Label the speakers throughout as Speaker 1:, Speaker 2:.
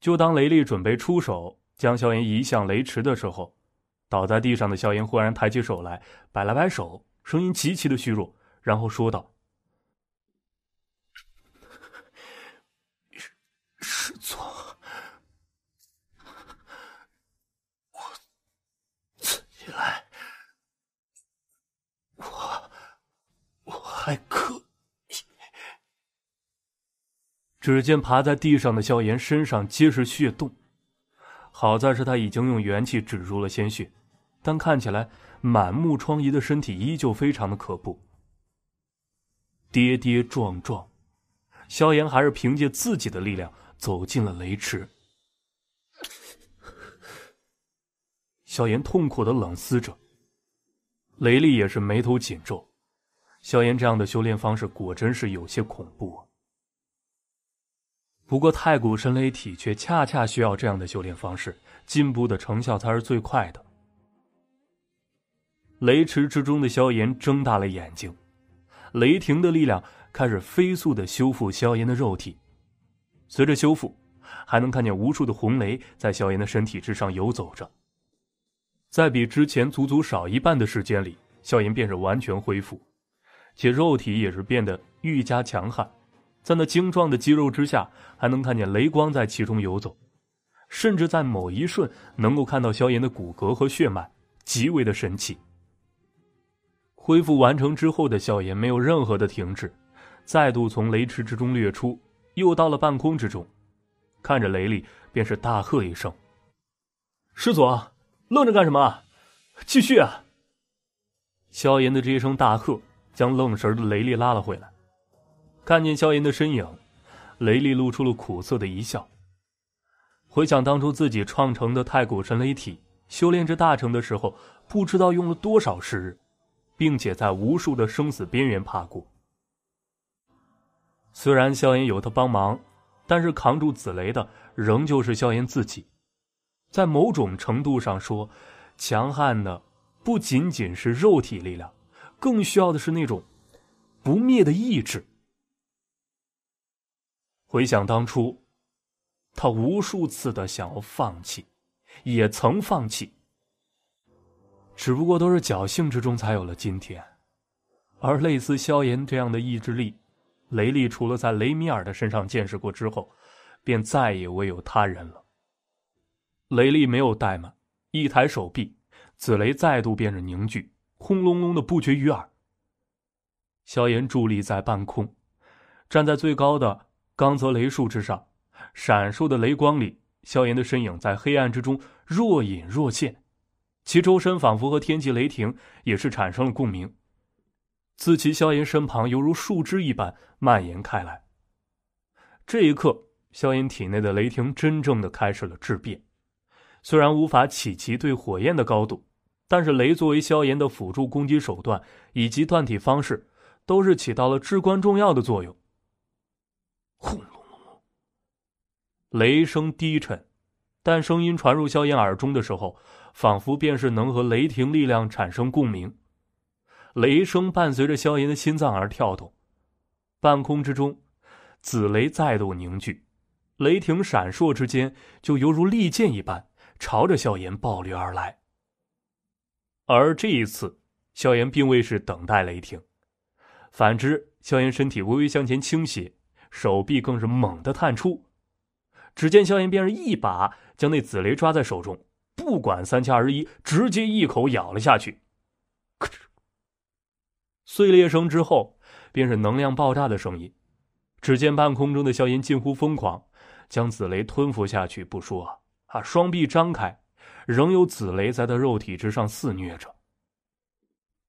Speaker 1: 就当雷厉准备出手将萧炎移向雷池的时候，倒在地上的萧炎忽然抬起手来，摆了摆手，声音极其的虚弱，然后说道：
Speaker 2: 师尊，我自己来，我还可以。
Speaker 1: 只见爬在地上的萧炎身上皆是血洞，好在是他已经用元气止住了鲜血，但看起来满目疮痍的身体依旧非常的可怖。跌跌撞撞，萧炎还是凭借自己的力量走进了雷池。萧炎痛苦地冷嘶着，雷厉也是眉头紧皱。萧炎这样的修炼方式果真是有些恐怖啊。不过太古神雷体却恰恰需要这样的修炼方式，进步的成效才是最快的。雷池之中的萧炎睁大了眼睛，雷霆的力量开始飞速地修复萧炎的肉体。随着修复，还能看见无数的红雷在萧炎的身体之上游走着。在比之前足足少一半的时间里，萧炎便是完全恢复，且肉体也是变得愈加强悍。在那精壮的肌肉之下，还能看见雷光在其中游走，甚至在某一瞬能够看到萧炎的骨骼和血脉，极为的神奇。恢复完成之后的萧炎没有任何的停滞，再度从雷池之中掠出，又到了半空之中，看着雷厉便是大喝一声：师祖，愣着干什么？继续啊！萧炎的这一声大喝将愣神的雷厉拉了回来。看见萧炎的身影，雷厉露出了苦涩的一笑。回想当初自己创成的太古神雷体，修炼至大成的时候，不知道用了多少时日，并且在无数的生死边缘爬过。虽然萧炎有他帮忙，但是扛住紫雷的仍旧是萧炎自己。在某种程度上说，强悍的不仅仅是肉体力量，更需要的是那种不灭的意志。回想当初，他无数次的想要放弃，也曾放弃，只不过都是侥幸之中才有了今天。而类似萧炎这样的意志力，雷厉除了在雷米尔的身上见识过之后，便再也未有他人了。雷厉没有怠慢，一抬手臂，紫雷再度变成凝聚，轰隆隆的不绝于耳。萧炎伫立在半空，站在最高的钢泽雷树之上，闪烁的雷光里，萧炎的身影在黑暗之中若隐若现，其周身仿佛和天际雷霆也是产生了共鸣，自其萧炎身旁犹如树枝一般蔓延开来。这一刻，萧炎体内的雷霆真正的开始了质变，虽然无法企及对火焰的高度，但是雷作为萧炎的辅助攻击手段以及断体方式，都是起到了至关重要的作用。轰隆隆隆，雷声低沉，但声音传入萧炎耳中的时候，仿佛便是能和雷霆力量产生共鸣。雷声伴随着萧炎的心脏而跳动，半空之中，紫雷再度凝聚，雷霆闪烁之间，就犹如利剑一般，朝着萧炎暴掠而来。而这一次，萧炎并未是等待雷霆，反之，萧炎身体微微向前倾斜，手臂更是猛地探出。只见萧炎便是一把将那紫雷抓在手中，不管三七二十一，直接一口咬了下去。咔哧，碎裂声之后，便是能量爆炸的声音。只见半空中的萧炎近乎疯狂，将紫雷吞服下去不说，双臂张开，仍有紫雷在他肉体之上肆虐着。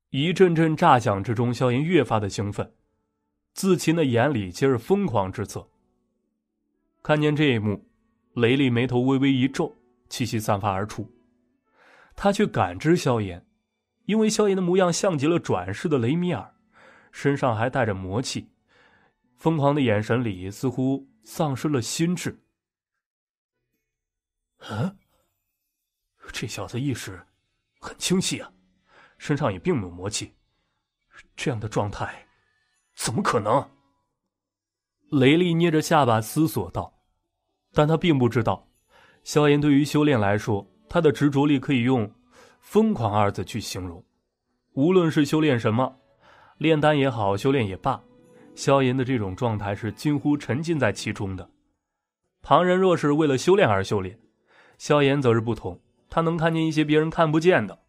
Speaker 1: 一阵阵炸响之中，萧炎越发的兴奋，自其的眼里皆是疯狂之色。看见这一幕，雷厉眉头微微一皱，气息散发而出。他却感知萧炎，因为萧炎的模样像极了转世的雷米尔，身上还带着魔气，疯狂的眼神里似乎丧失了心智。这小子意识很清晰啊，身上也并没有魔气，这样的状态怎么可能？雷厉捏着下巴思索道。但他并不知道，萧炎对于修炼来说，他的执着力可以用疯狂二字去形容。无论是修炼什么，炼丹也好，修炼也罢，萧炎的这种状态是近乎沉浸在其中的。旁人若是为了修炼而修炼，萧炎则是不同，他能看见一些别人看不见的，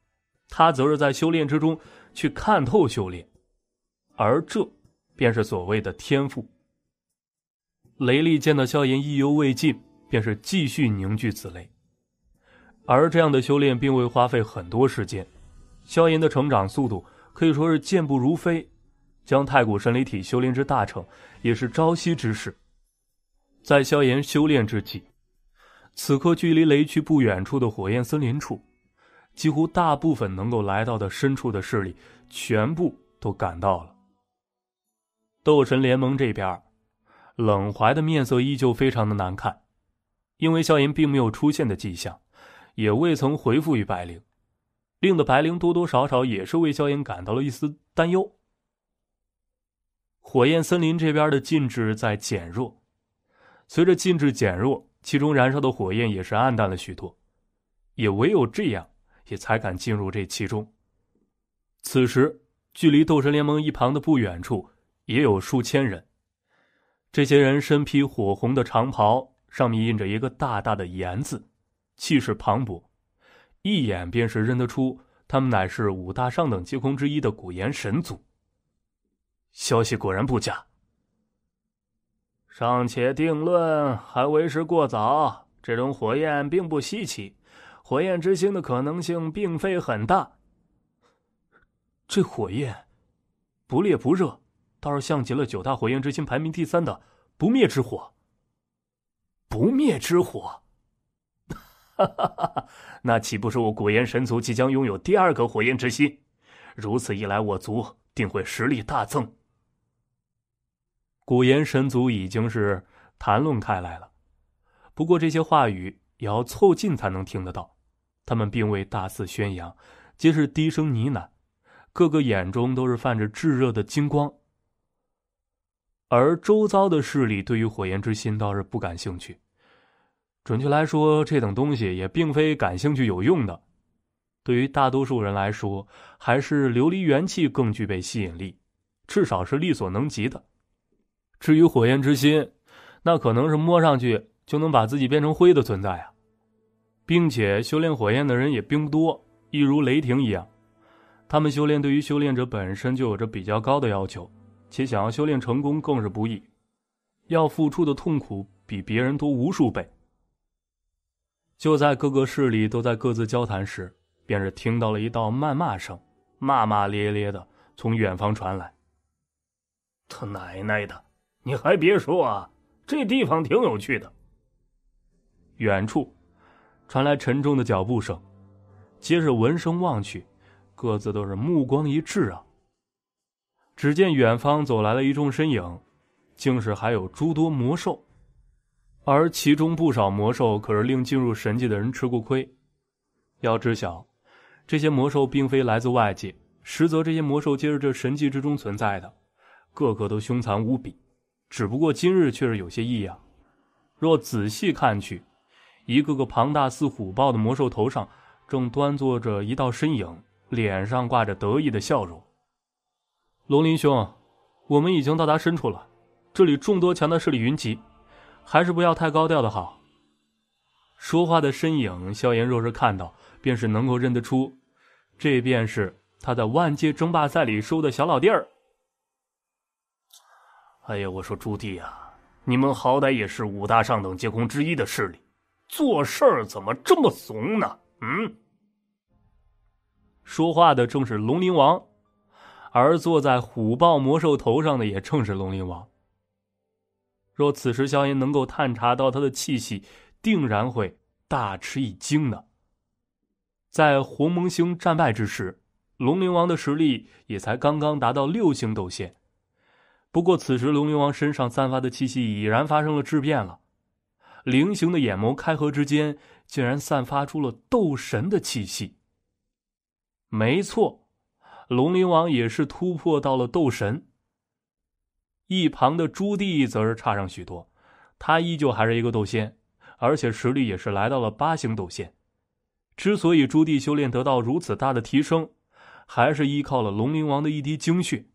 Speaker 1: 他则是在修炼之中去看透修炼，而这便是所谓的天赋。雷厉见到萧炎意犹未尽，便是继续凝聚紫雷。而这样的修炼并未花费很多时间，萧炎的成长速度可以说是健步如飞，将太古神雷体修炼至大成也是朝夕之事。在萧炎修炼之际，此刻距离雷区不远处的火焰森林处，几乎大部分能够来到的深处的势力全部都赶到了。斗神联盟这边，冷怀的面色依旧非常的难看，因为萧炎并没有出现的迹象，也未曾回复于白灵，令得白灵多多少少也是为萧炎感到了一丝担忧。火焰森林这边的禁制在减弱，随着禁制减弱，其中燃烧的火焰也是暗淡了许多，也唯有这样也才敢进入这其中。此时距离斗神联盟一旁的不远处也有数千人，这些人身披火红的长袍，上面印着一个大大的炎字，气势磅礴，一眼便是认得出他们乃是五大上等阶空之一的古炎神族。消息果然不假。尚且定论，还为时过早，这种火焰并不稀奇，火焰之星的可能性并非很大。这火焰不烈不热，倒是像极了9大火焰之星排名第3的不灭之火。不灭之火，哈哈哈！那岂不是我古炎神族即将拥有第2个火焰之心？如此一来，我族定会实力大增。古炎神族已经是谈论开来了，不过这些话语也要凑近才能听得到，他们并未大肆宣扬，皆是低声呢喃，个个眼中都是泛着炙热的金光。而周遭的势力对于火焰之心倒是不感兴趣，准确来说，这等东西也并非感兴趣有用的。对于大多数人来说，还是琉璃元气更具备吸引力，至少是力所能及的。至于火焰之心，那可能是摸上去就能把自己变成灰的存在啊！并且修炼火焰的人也并不多，一如雷霆一样，他们修炼对于修炼者本身就有着比较高的要求，且想要修炼成功更是不易，要付出的痛苦比别人多无数倍。就在各个势力都在各自交谈时，便是听到了一道谩骂声，骂骂咧咧的从远方传来。他奶奶的，你还别说啊，这地方挺有趣的。远处传来沉重的脚步声，接着闻声望去，各自都是目光一滞啊。只见远方走来了一众身影，竟是还有诸多魔兽，而其中不少魔兽可是令进入神界的人吃过亏。要知晓，这些魔兽并非来自外界，实则这些魔兽皆是这神界之中存在的，个个都凶残无比，只不过今日却是有些异样。若仔细看去，一个个庞大似虎豹的魔兽头上正端坐着一道身影，脸上挂着得意的笑容。龙鳞兄，我们已经到达深处了，这里众多强大势力云集，还是不要太高调的好。说话的身影，萧炎若是看到，便是能够认得出，这便是他在万界争霸赛里收的小老弟儿。哎呀，我说朱棣啊，你们好歹也是五大上等阶空之一的势力，做事儿怎么这么怂呢？说话的正是龙鳞王，而坐在虎豹魔兽头上的也正是龙鳞王。若此时萧炎能够探查到他的气息，定然会大吃一惊呢。在鸿蒙星战败之时，龙鳞王的实力也才刚刚达到6星斗仙。不过此时龙鳞王身上散发的气息已然发生了质变了，菱形的眼眸开合之间，竟然散发出了斗神的气息。没错，龙鳞王也是突破到了斗神。一旁的朱棣则是差上许多，他依旧还是一个斗仙，而且实力也是来到了8星斗线。之所以朱棣修炼得到如此大的提升，还是依靠了龙灵王的一滴精血。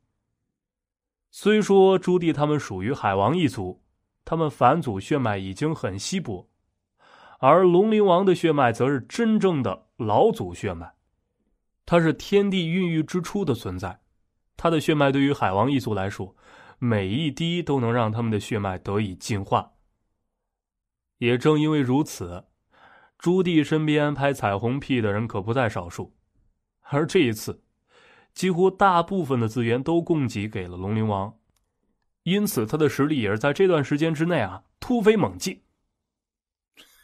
Speaker 1: 虽说朱棣他们属于海王一族，他们返祖血脉已经很稀薄，而龙灵王的血脉则是真正的老祖血脉，它是天地孕育之初的存在。他的血脉对于海王一族来说，每一滴都能让他们的血脉得以进化。也正因为如此，朱棣身边拍彩虹屁的人可不在少数，而这一次几乎大部分的资源都供给给了龙灵王，因此他的实力也是在这段时间之内突飞猛进。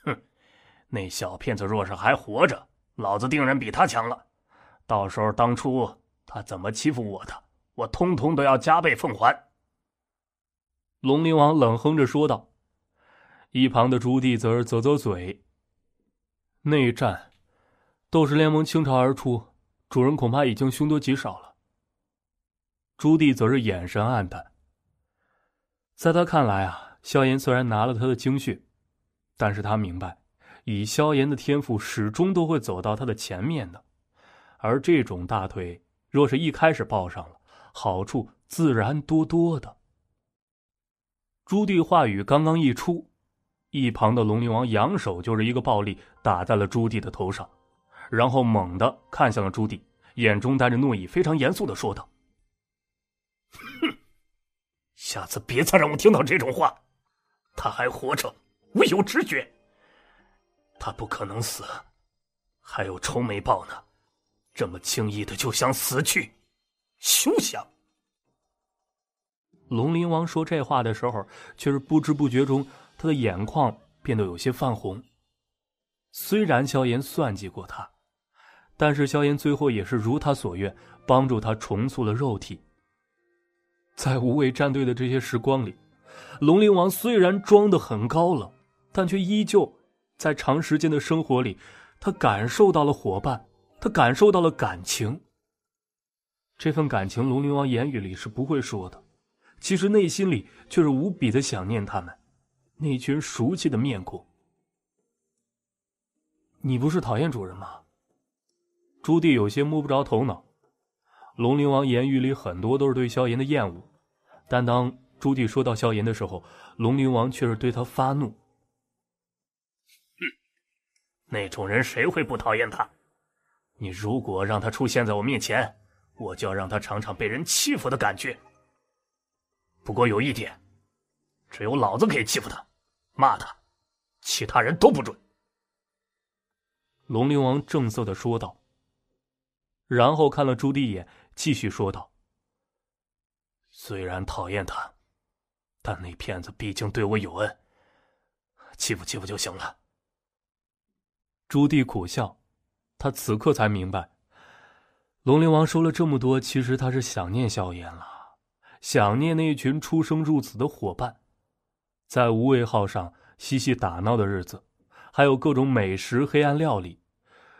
Speaker 2: 哼，那小骗子若是还活着，老子定然比他强了，到时候当初他怎么欺负我的，我通通都要加倍奉还。
Speaker 1: 龙灵王冷哼着说道。一旁的朱棣则是啧啧嘴。内战，斗士联盟倾巢而出，主人恐怕已经凶多吉少了。朱棣则是眼神暗淡。在他看来萧炎虽然拿了他的精血，但是他明白，以萧炎的天赋始终都会走到他的前面的，而这种大腿若是一开始抱上了，好处自然多多的。朱棣话语刚刚一出，一旁的龙灵王扬手就是一个暴力打在了朱棣的头上，然后猛地看向了朱棣，眼中带着怒意，非常严肃地说道：
Speaker 2: 哼，下次别再让我听到这种话。他还活着，我有知觉，他不可能死，还有仇没报呢，这么轻易的就想死去，休想。
Speaker 1: 龙灵王说这话的时候，却是不知不觉中他的眼眶变得有些泛红。虽然萧炎算计过他，但是萧炎最后也是如他所愿，帮助他重塑了肉体。在无畏战队的这些时光里，龙灵王虽然装得很高冷，但却依旧在长时间的生活里，他感受到了伙伴，他感受到了感情。这份感情龙灵王言语里是不会说的，其实内心里却是无比的想念他们，那群熟悉的面孔。你不是讨厌主人吗？朱棣有些摸不着头脑。龙灵王言语里很多都是对萧炎的厌恶，但当朱棣说到萧炎的时候，龙灵王却是对他发怒。
Speaker 2: 那种人谁会不讨厌他？你如果让他出现在我面前，我就要让他尝尝被人欺负的感觉。不过有一点，只有老子可以欺负他，骂他，其他人都不准。
Speaker 1: 龙灵王正色地说道，然后看了朱棣一眼，继续说道：
Speaker 2: 虽然讨厌他，但那骗子毕竟对我有恩，欺负欺负就行了。
Speaker 1: 朱棣苦笑，他此刻才明白，龙灵王说了这么多，其实他是想念萧炎了，想念那群出生入死的伙伴，在无畏号上嬉戏打闹的日子，还有各种美食黑暗料理，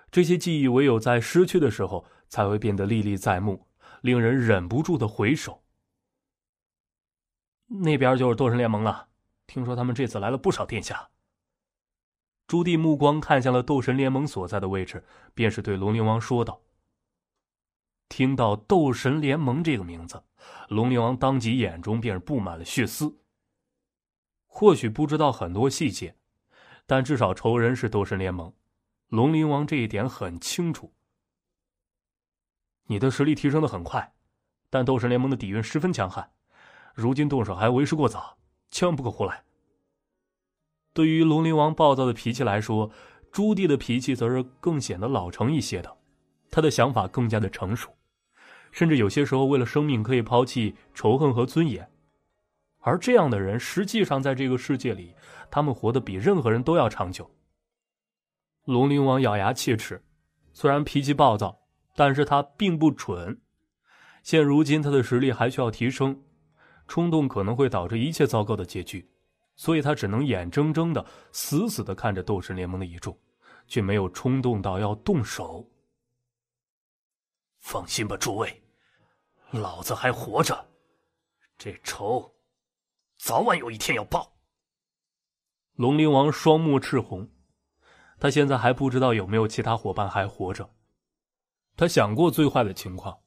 Speaker 1: 这些记忆唯有在失去的时候才会变得历历在目，令人忍不住的回首。那边就是斗神联盟了，听说他们这次来了不少殿下。朱棣目光看向了斗神联盟所在的位置，便是对龙灵王说道。听到斗神联盟这个名字，龙灵王当即眼中便是布满了血丝。或许不知道很多细节，但至少仇人是斗神联盟，龙灵王这一点很清楚。你的实力提升得很快，但斗神联盟的底蕴十分强悍，如今动手还为时过早，千万不可胡来。对于龙灵王暴躁的脾气来说，朱棣的脾气则是更显得老成一些的，他的想法更加的成熟，甚至有些时候为了生命可以抛弃仇恨和尊严。而这样的人实际上在这个世界里，他们活得比任何人都要长久。龙灵王咬牙切齿，虽然脾气暴躁，但是他并不蠢。现如今他的实力还需要提升，冲动可能会导致一切糟糕的结局，所以他只能眼睁睁的死死的看着斗神联盟的一众，却没有冲动到要动手。
Speaker 2: 放心吧，诸位，老子还活着，这仇早晚有一天要报。
Speaker 1: 龙鳞王双目赤红，他现在还不知道有没有其他伙伴还活着。他想过最坏的情况，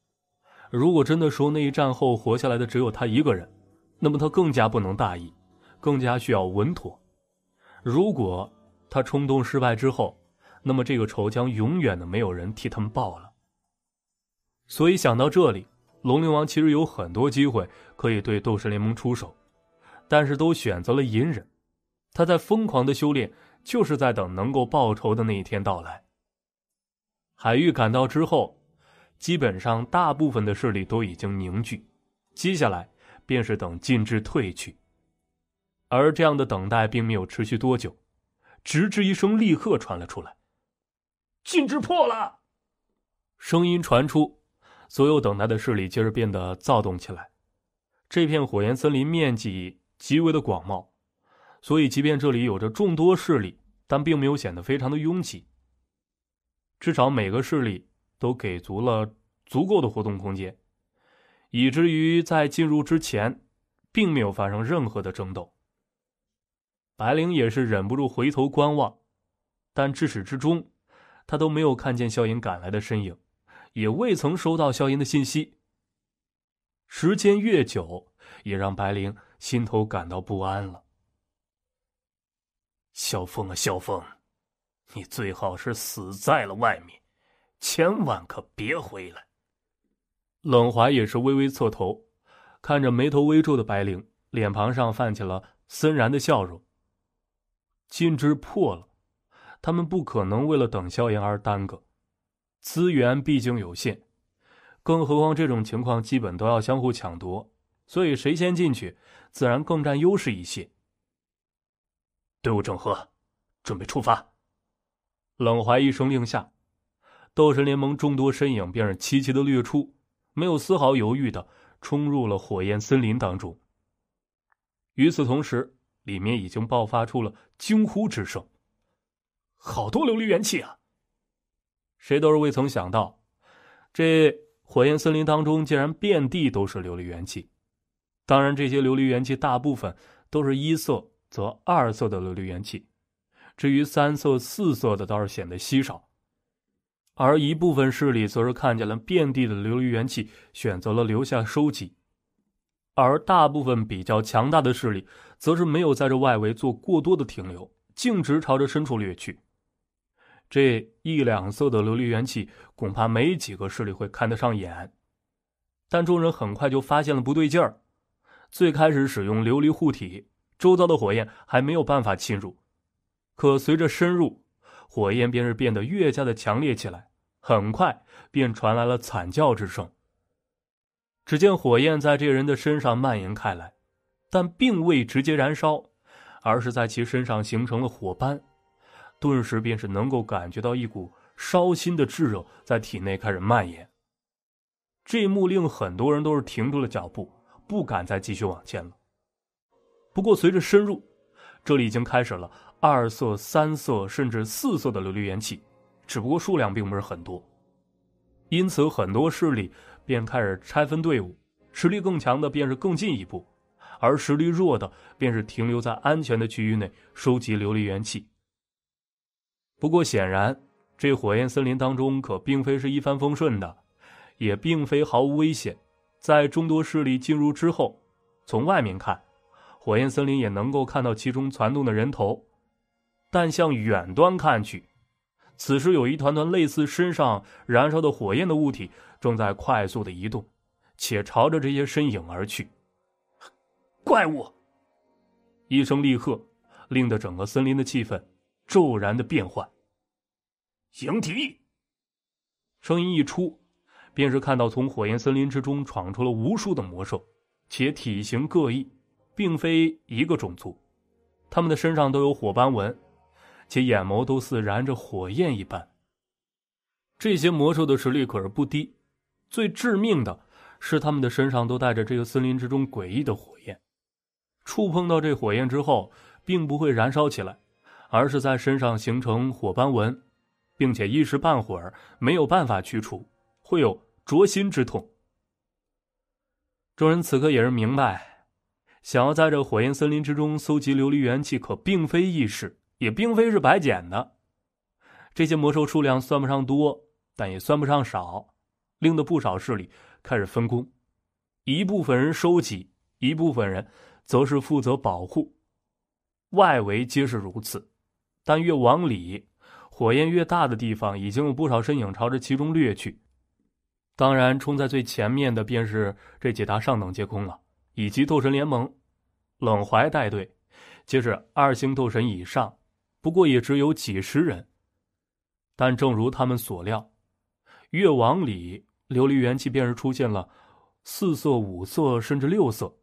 Speaker 1: 如果真的说那一战后活下来的只有他一个人，那么他更加不能大意，更加需要稳妥。如果他冲动失败之后，那么这个仇将永远的没有人替他们报了。所以想到这里，龙鳞王其实有很多机会可以对斗士联盟出手，但是都选择了隐忍。他在疯狂的修炼，就是在等能够报仇的那一天到来。海域赶到之后，基本上大部分的势力都已经凝聚，接下来便是等禁制退去。而这样的等待并没有持续多久，直至一声厉喝传了出来：
Speaker 2: 禁制破了！
Speaker 1: 声音传出，所有等待的势力接着变得躁动起来。这片火焰森林面积极为的广袤，所以即便这里有着众多势力，但并没有显得非常的拥挤。至少每个势力都给足了足够的活动空间，以至于在进入之前并没有发生任何的争斗。白灵也是忍不住回头观望，但至始至终他都没有看见萧炎赶来的身影，也未曾收到萧炎的信息。时间越久，也让白灵心头感到不安了。
Speaker 2: 萧峰啊，萧峰，你最好是死在了外面，千万可别回来。
Speaker 1: 冷怀也是微微侧头，看着眉头微皱的白灵，脸庞上泛起了森然的笑容。禁制破了，他们不可能为了等萧炎而耽搁，资源毕竟有限，更何况这种情况基本都要相互抢夺，所以谁先进去自然更占优势一些。
Speaker 2: 队伍整合，准备出发。
Speaker 1: 冷怀一声令下，斗神联盟众多身影便是齐齐的掠出，没有丝毫犹豫的冲入了火焰森林当中。与此同时，里面已经爆发出了惊呼之声。
Speaker 2: 好多琉璃元气啊！
Speaker 1: 谁都是未曾想到，这火焰森林当中竟然遍地都是琉璃元气。当然这些琉璃元气大部分都是一色则二色的琉璃元气，至于三色四色的倒是显得稀少。而一部分势力则是看见了遍地的琉璃元气，选择了留下收集。而大部分比较强大的势力则是没有在这外围做过多的停留，径直朝着深处掠去。这一两色的琉璃元气恐怕没几个势力会看得上眼，但众人很快就发现了不对劲儿。最开始使用琉璃护体，周遭的火焰还没有办法侵入，可随着深入，火焰便是变得越加的强烈起来，很快便传来了惨叫之声。只见火焰在这人的身上蔓延开来，但并未直接燃烧，而是在其身上形成了火斑，顿时便是能够感觉到一股烧心的炙热在体内开始蔓延。这一幕令很多人都是停住了脚步，不敢再继续往前了。不过随着深入，这里已经开始了二色、三色甚至四色的琉璃元气，只不过数量并不是很多。因此很多势力便开始拆分队伍，实力更强的便是更进一步，而实力弱的便是停留在安全的区域内收集琉璃元气。不过显然这火焰森林当中可并非是一帆风顺的，也并非毫无危险。在众多势力进入之后，从外面看，火焰森林也能够看到其中攒动的人头，但向远端看去，此时有一团团类似身上燃烧的火焰的物体正在快速的移动，且朝着这些身影而去。
Speaker 2: 怪物！
Speaker 1: 一声厉喝，令得整个森林的气氛骤然的变换。
Speaker 2: 迎敌！
Speaker 1: 声音一出，便是看到从火焰森林之中闯出了无数的魔兽，且体型各异，并非一个种族。他们的身上都有火斑纹，且眼眸都似燃着火焰一般。这些魔兽的实力可是不低，最致命的是他们的身上都带着这个森林之中诡异的火焰。触碰到这火焰之后，并不会燃烧起来，而是在身上形成火斑纹，并且一时半会儿没有办法驱除，会有灼心之痛。众人此刻也是明白，想要在这火焰森林之中搜集琉璃元气可并非易事，也并非是白捡的。这些魔兽数量算不上多，但也算不上少，令得不少势力开始分工，一部分人收集，一部分人则是负责保护。外围皆是如此，但越往里，火焰越大的地方已经有不少身影朝着其中掠去。当然冲在最前面的便是这几大上等阶空了，以及斗神联盟。冷怀带队皆是2星斗神以上，不过也只有几十人。但正如他们所料，越往里琉璃元气便是出现了4色、5色甚至6色。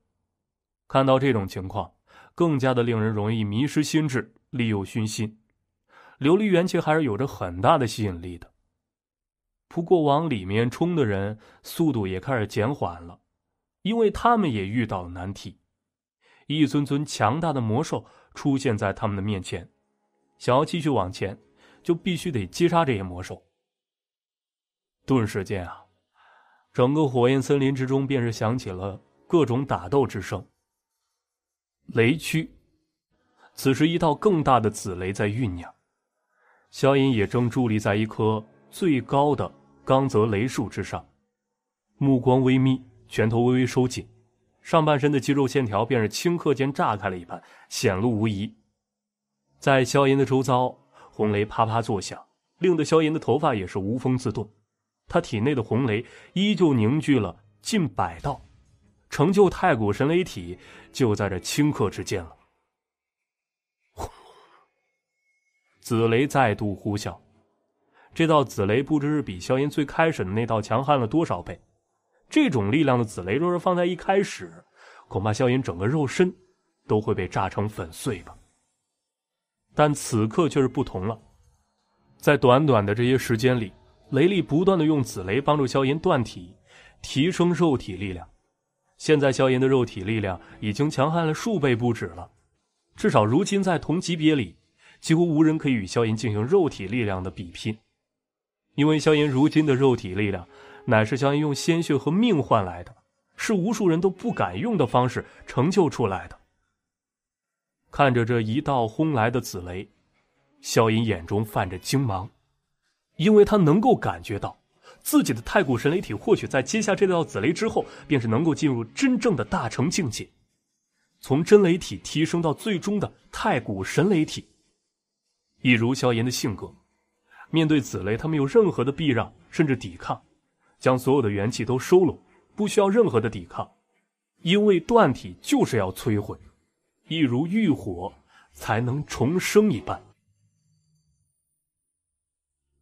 Speaker 1: 看到这种情况，更加的令人容易迷失心智，利诱熏心。琉璃元气还是有着很大的吸引力的。不过往里面冲的人速度也开始减缓了，因为他们也遇到了难题。一尊尊强大的魔兽出现在他们的面前，想要继续往前，就必须得击杀这些魔兽。顿时间啊，整个火焰森林之中便是响起了各种打斗之声。雷区，此时一道更大的紫雷在酝酿，萧炎也正伫立在一棵最高的刚泽雷树之上，目光微眯，拳头微微收紧，上半身的肌肉线条便是顷刻间炸开了一般，显露无遗。在萧炎的周遭，红雷啪啪作响，令得萧炎的头发也是无风自动。他体内的红雷依旧凝聚了近100道，成就太古神雷体就在这顷刻之间了。紫雷再度呼啸，这道紫雷不知是比萧炎最开始的那道强悍了多少倍。这种力量的紫雷若是放在一开始，恐怕萧炎整个肉身都会被炸成粉碎吧。但此刻却是不同了，在短短的这些时间里，雷力不断的用紫雷帮助萧炎断体，提升肉体力量。现在萧炎的肉体力量已经强悍了数倍不止了，至少如今在同级别里，几乎无人可以与萧炎进行肉体力量的比拼。因为萧炎如今的肉体力量乃是萧炎用鲜血和命换来的，是无数人都不敢用的方式成就出来的。看着这一道轰来的紫雷，萧炎眼中泛着惊芒，因为他能够感觉到自己的太古神雷体或许在接下这道紫雷之后，便是能够进入真正的大成境界，从真雷体提升到最终的太古神雷体。一如萧炎的性格，面对紫雷他没有任何的避让甚至抵抗，将所有的元气都收拢，不需要任何的抵抗，因为断体就是要摧毁，一如浴火才能重生一般。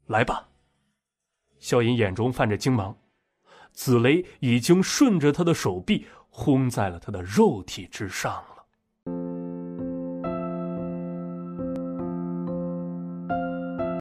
Speaker 1: 来吧！萧炎眼中泛着惊芒，紫雷已经顺着他的手臂轰在了他的肉体之上了。